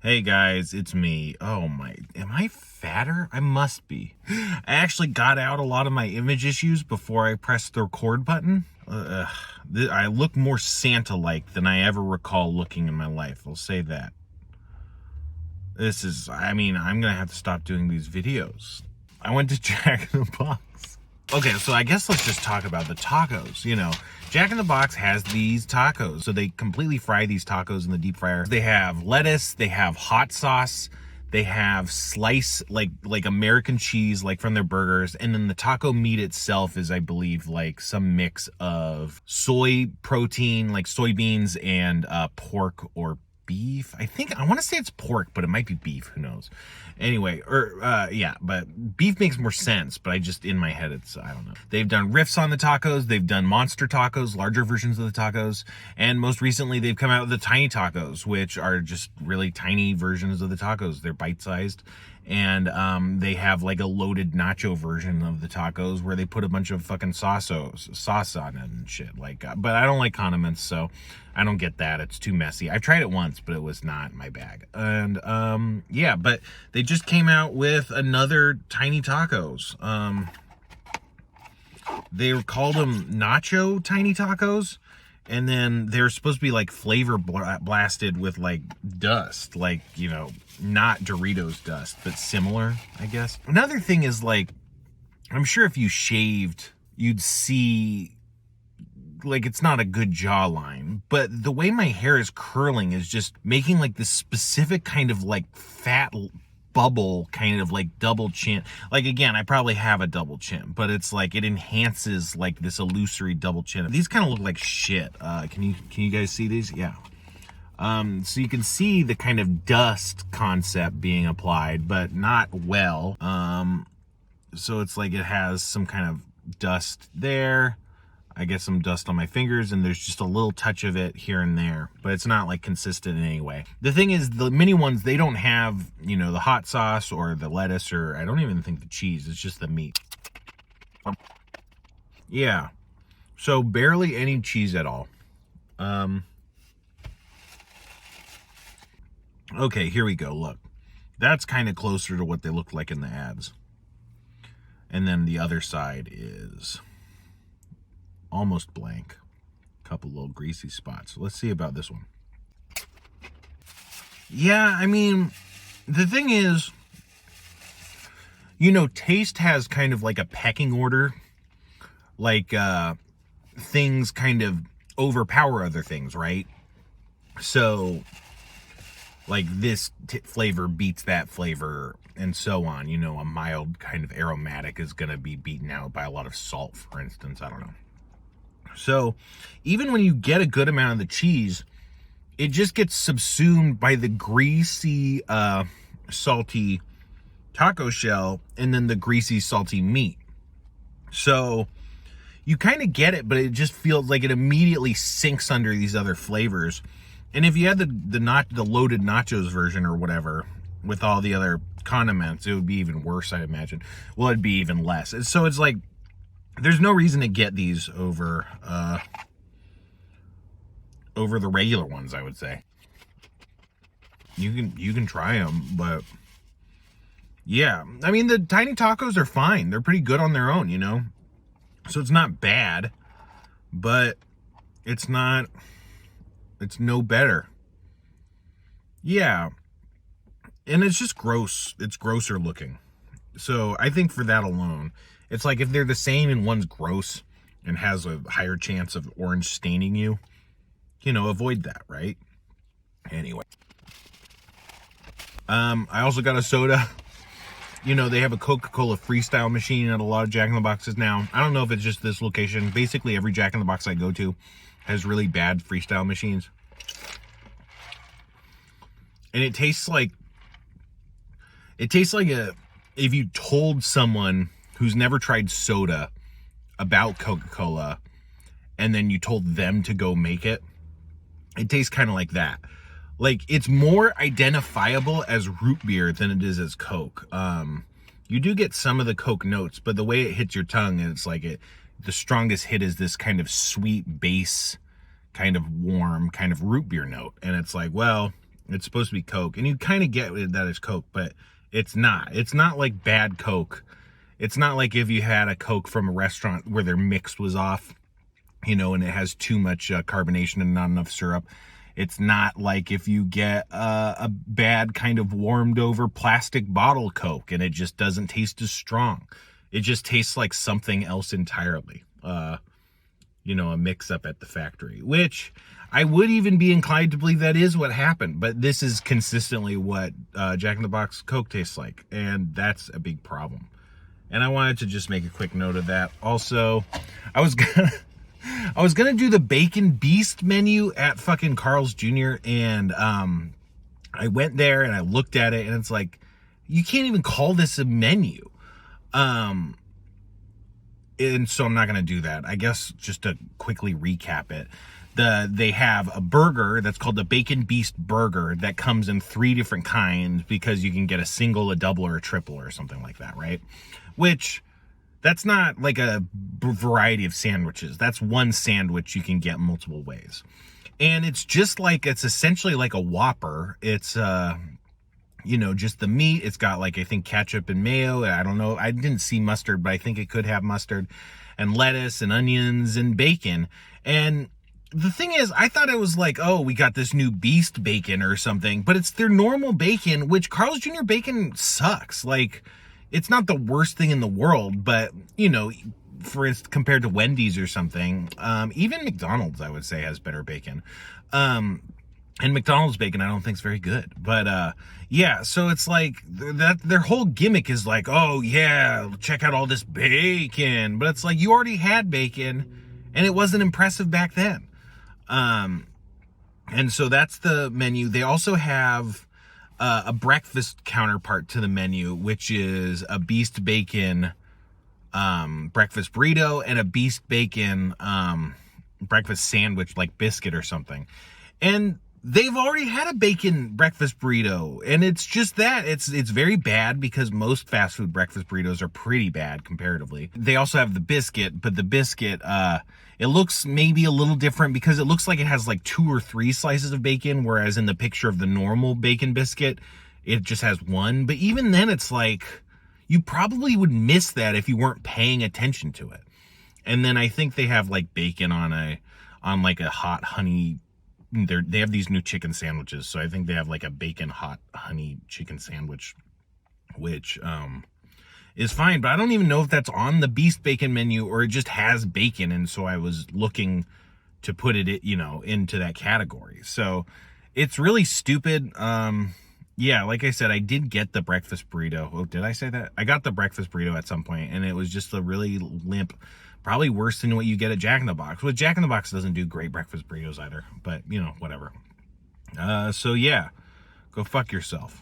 Hey guys, it's me. Oh my, am I fatter? I must be. I actually got out a lot of my image issues before I pressed the record button. I look more Santa-like than I ever recall looking in my life. I'll say that. I'm gonna have to stop doing these videos. I went to Jack in the Box. Okay, so I guess let's just talk about the tacos. Jack in the Box has these tacos. So they completely fry these tacos in the deep fryer. They have lettuce, they have hot sauce, they have like American cheese, like from their burgers. And then the taco meat itself is, I believe, like some mix of soy protein, like soybeans and pork or beef. I want to say it's pork, but it might be beef. Who knows? Anyway, but beef makes more sense, but in my head, I don't know. They've done riffs on the tacos. They've done monster tacos, larger versions of the tacos. And most recently, they've come out with the tiny tacos, which are just really tiny versions of the tacos. They're bite-sized. And they have like a loaded nacho version of the tacos where they put a bunch of fucking sauce on it and shit. But I don't like condiments, so I don't get that. It's too messy. I tried it once, but it was not my bag. And but they just came out with another tiny tacos. They called them Nacho tiny tacos. And then they're supposed to be like flavor blasted with like dust, not Doritos dust, but similar, I guess. Another thing is I'm sure if you shaved, you'd see it's not a good jawline, but the way my hair is curling is just making this specific kind of fat bubble, kind of double chin. Again, I probably have a double chin, but it's it enhances this illusory double chin. These kind of look like shit. Can you guys see these? Yeah. So you can see the kind of dust concept being applied, but not well. So it's it has some kind of dust there. I get some dust on my fingers, and there's just a little touch of it here and there, but it's not consistent in any way. The thing is, the mini ones, they don't have, the hot sauce or the lettuce, or I don't even think the cheese. It's just the meat. Yeah. So barely any cheese at all. Okay, here we go. Look, that's kind of closer to what they look like in the ads. And then the other side is almost blank. A couple little greasy spots. Let's see about this one. Yeah, the thing is, taste has kind of a pecking order. Things kind of overpower other things, right? So, this flavor beats that flavor, and so on. A mild kind of aromatic is going to be beaten out by a lot of salt, for instance. I don't know. So even when you get a good amount of the cheese, it just gets subsumed by the greasy, salty taco shell and then the greasy, salty meat. So you kind of get it, but it just feels like it immediately sinks under these other flavors. And if you had the loaded nachos version or whatever with all the other condiments, it would be even worse, I'd imagine. Well, it'd be even less. So it's there's no reason to get these over the regular ones, I would say. You can try them, but yeah, the tiny tacos are fine. They're pretty good on their own, So it's not bad, but it's no better. Yeah. And it's just gross. It's grosser looking. So I think for that alone, it's if they're the same and one's gross and has a higher chance of orange staining you, avoid that, right? Anyway. I also got a soda. They have a Coca-Cola Freestyle machine at a lot of Jack in the Boxes now. I don't know if it's just this location. Basically, every Jack in the Box I go to has really bad Freestyle machines. And it tastes like if you told someone who's never tried soda about Coca-Cola and then you told them to go make it. It tastes kind of like that. It's more identifiable as root beer than it is as Coke. You do get some of the Coke notes, but the way it hits your tongue, it's the strongest hit is this kind of sweet base, kind of warm, kind of root beer note. And it's well, It's supposed to be Coke, and you kind of get that it's Coke, but it's not. It's not like bad Coke. It's not like if you had a Coke from a restaurant where their mix was off, you know, and it has too much carbonation and not enough syrup. It's not like if you get a bad kind of warmed over plastic bottle Coke and it just doesn't taste as strong. It just tastes like something else entirely. You know, a mix up at the factory, which I would even be inclined to believe that is what happened. But this is consistently what Jack in the Box Coke tastes like. And that's a big problem. And I wanted to just make a quick note of that. Also, I was gonna do the Bacon Beast menu at fucking Carl's Jr. And I went there and I looked at it and it's like, you can't even call this a menu. And so I'm not going to do that. I guess just to quickly recap it, they have a burger that's called the Bacon Beast Burger that comes in 3 different kinds because you can get a single, a double, or a triple or something like that, right? Which, that's not like a variety of sandwiches. That's one sandwich you can get multiple ways. And it's just like, it's essentially like a Whopper. It's, you know, just the meat. It's got like, I think ketchup and mayo. I don't know. I didn't see mustard, but I think it could have mustard and lettuce and onions and bacon. And the thing is, I thought it was like, oh, we got this new beast bacon or something, but it's their normal bacon, which Carl's Jr. bacon sucks. Like, it's not the worst thing in the world, but you know, for instance, compared to Wendy's or something, even McDonald's, I would say, has better bacon. And McDonald's bacon, I don't think is very good. But, yeah, so it's like that their whole gimmick is like, oh, yeah, check out all this bacon. But it's like, you already had bacon, and it wasn't impressive back then. And so that's the menu. They also have a breakfast counterpart to the menu, which is a Beast Bacon breakfast burrito and a Beast Bacon breakfast sandwich, like biscuit or something. And they've already had a bacon breakfast burrito, and it's just that. It's very bad because most fast food breakfast burritos are pretty bad comparatively. They also have the biscuit, but the biscuit, it looks maybe a little different because it looks like it has like 2 or 3 slices of bacon, whereas in the picture of the normal bacon biscuit, it just has 1. But even then, it's like, you probably would miss that if you weren't paying attention to it. And then I think they have like bacon on like a hot honey. They have these new chicken sandwiches, so I think they have like a bacon hot honey chicken sandwich, which is fine, but I don't even know if that's on the Beast Bacon menu or it just has bacon, and so I was looking to put it, you know, into that category. So it's really stupid. Yeah, like I said, I did get the breakfast burrito. Oh, did I say that? I got the breakfast burrito at some point, and it was just a really limp, probably worse than what you get at Jack in the Box. Well, Jack in the Box doesn't do great breakfast burritos either, but, you know, whatever. So, yeah, go fuck yourself.